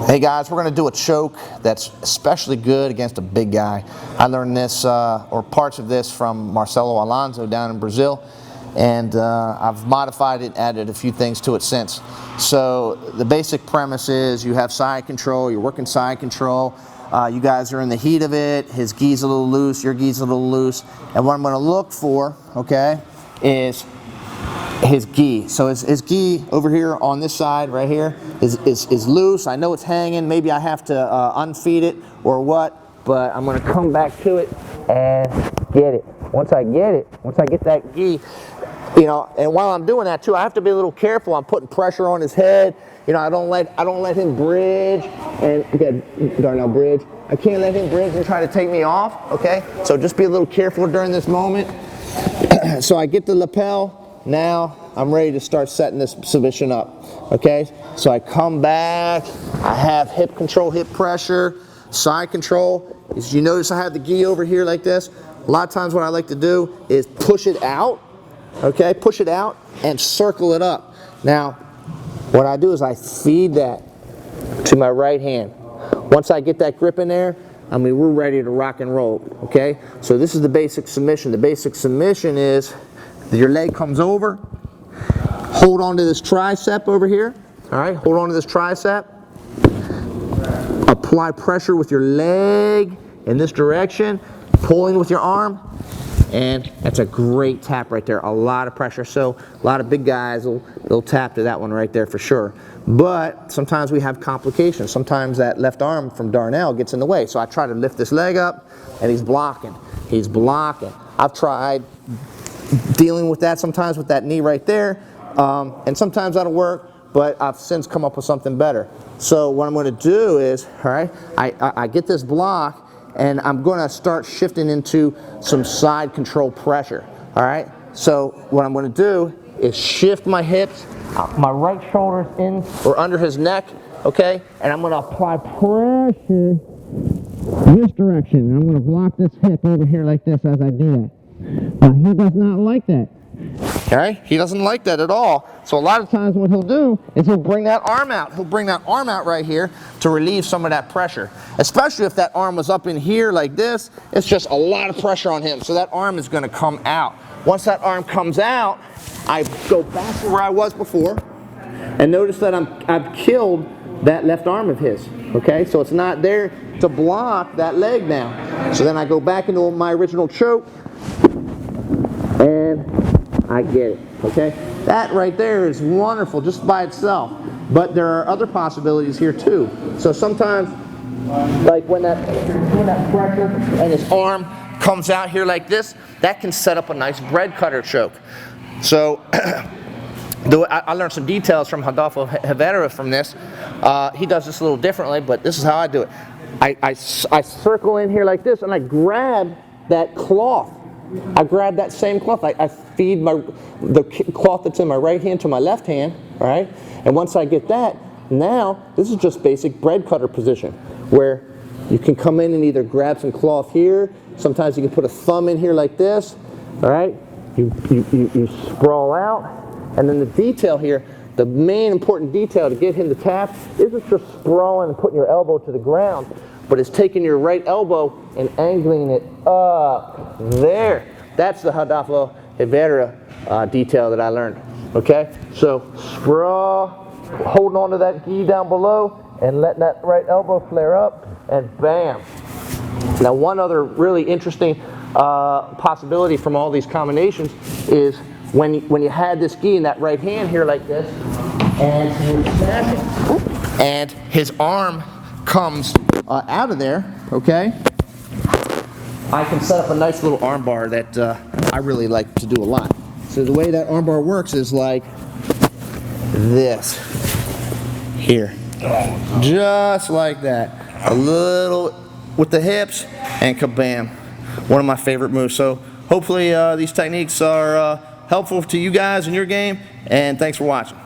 Hey guys, we're going to do a choke that's especially good against a big guy. I learned this, or parts of this, from Marcelo Alonso down in Brazil, and I've modified it, added a few things to it since. So the basic premise is you have side control, you're working side control, you guys are in the heat of it, his gi's a little loose, your gi's a little loose, and what I'm going to look for, okay, is his gi. So his gi over here on this side right here is loose. I know it's hanging. Maybe I have to unfeed it or what, but I'm going to come back to it and get it. Once I get that gi, you know, and while I'm doing that too, I have to be a little careful. I'm putting pressure on his head. You know, I don't let him bridge and Darnell bridge. I can't let him bridge and try to take me off. Okay, so just be a little careful during this moment. So I get the lapel. Now I'm ready to start setting this submission up, okay? So I come back, I have hip control, hip pressure, side control. As you notice, I have the gi over here like this. A lot of times what I like to do is push it out, okay? Push it out and circle it up. Now, what I do is I feed that to my right hand. Once I get that grip in there, I mean, we're ready to rock and roll, okay? So this is the basic submission. The basic submission is your leg comes over, hold on to this tricep over here, all right? Hold on to this tricep, apply pressure with your leg in this direction, pulling with your arm, and that's a great tap right there. A lot of pressure, so a lot of big guys they'll tap to that one right there for sure. But sometimes we have complications. Sometimes that left arm from Darnell gets in the way, so I try to lift this leg up, and he's blocking. He's blocking. I've tried dealing with that sometimes with that knee right there, and sometimes that'll work, but I've since come up with something better. So what I'm going to do is, all right, I get this block, and I'm going to start shifting into some side control pressure, all right? So what I'm going to do is shift my hips, my right shoulder's in or under his neck, okay, and I'm going to apply pressure this direction, and I'm going to block this hip over here like this as I do that. Now, he does not like that. Okay? He doesn't like that at all. So a lot of times what he'll do is he'll bring that arm out. He'll bring that arm out right here to relieve some of that pressure. Especially if that arm was up in here like this, it's just a lot of pressure on him. So that arm is going to come out. Once that arm comes out, I go back to where I was before. And notice that I've killed that left arm of his. Okay? So it's not there to block that leg now. So then I go back into my original choke, and I get it, okay? That right there is wonderful just by itself, but there are other possibilities here too. So sometimes, like when that pressure and his arm comes out here like this, that can set up a nice bread cutter choke. So I learned some details from Rodolfo Rivera from this. He does this a little differently, but this is how I do it. I circle in here like this, and I grab that cloth. I grab that same cloth. I feed the cloth that's in my right hand to my left hand, all right? And once I get that, now this is just basic bread cutter position, where you can come in and either grab some cloth here. Sometimes you can put a thumb in here like this, all right? You sprawl out, and then the detail here, the main important detail to get him to tap isn't just sprawling and putting your elbow to the ground, but it's taking your right elbow and angling it up there. That's the Rodolfo Rivera detail that I learned, okay? So sprawl, holding on to that gi down below and letting that right elbow flare up, and bam. Now one other really interesting possibility from all these combinations is when you had this gi in that right hand here like this, and you smash it, and his arm comes out of there, okay? I can set up a nice little arm bar that I really like to do a lot. So the way that arm bar works is like this here, just like that, a little with the hips, and kabam. One of my favorite moves. So hopefully these techniques are helpful to you guys in your game, and thanks for watching.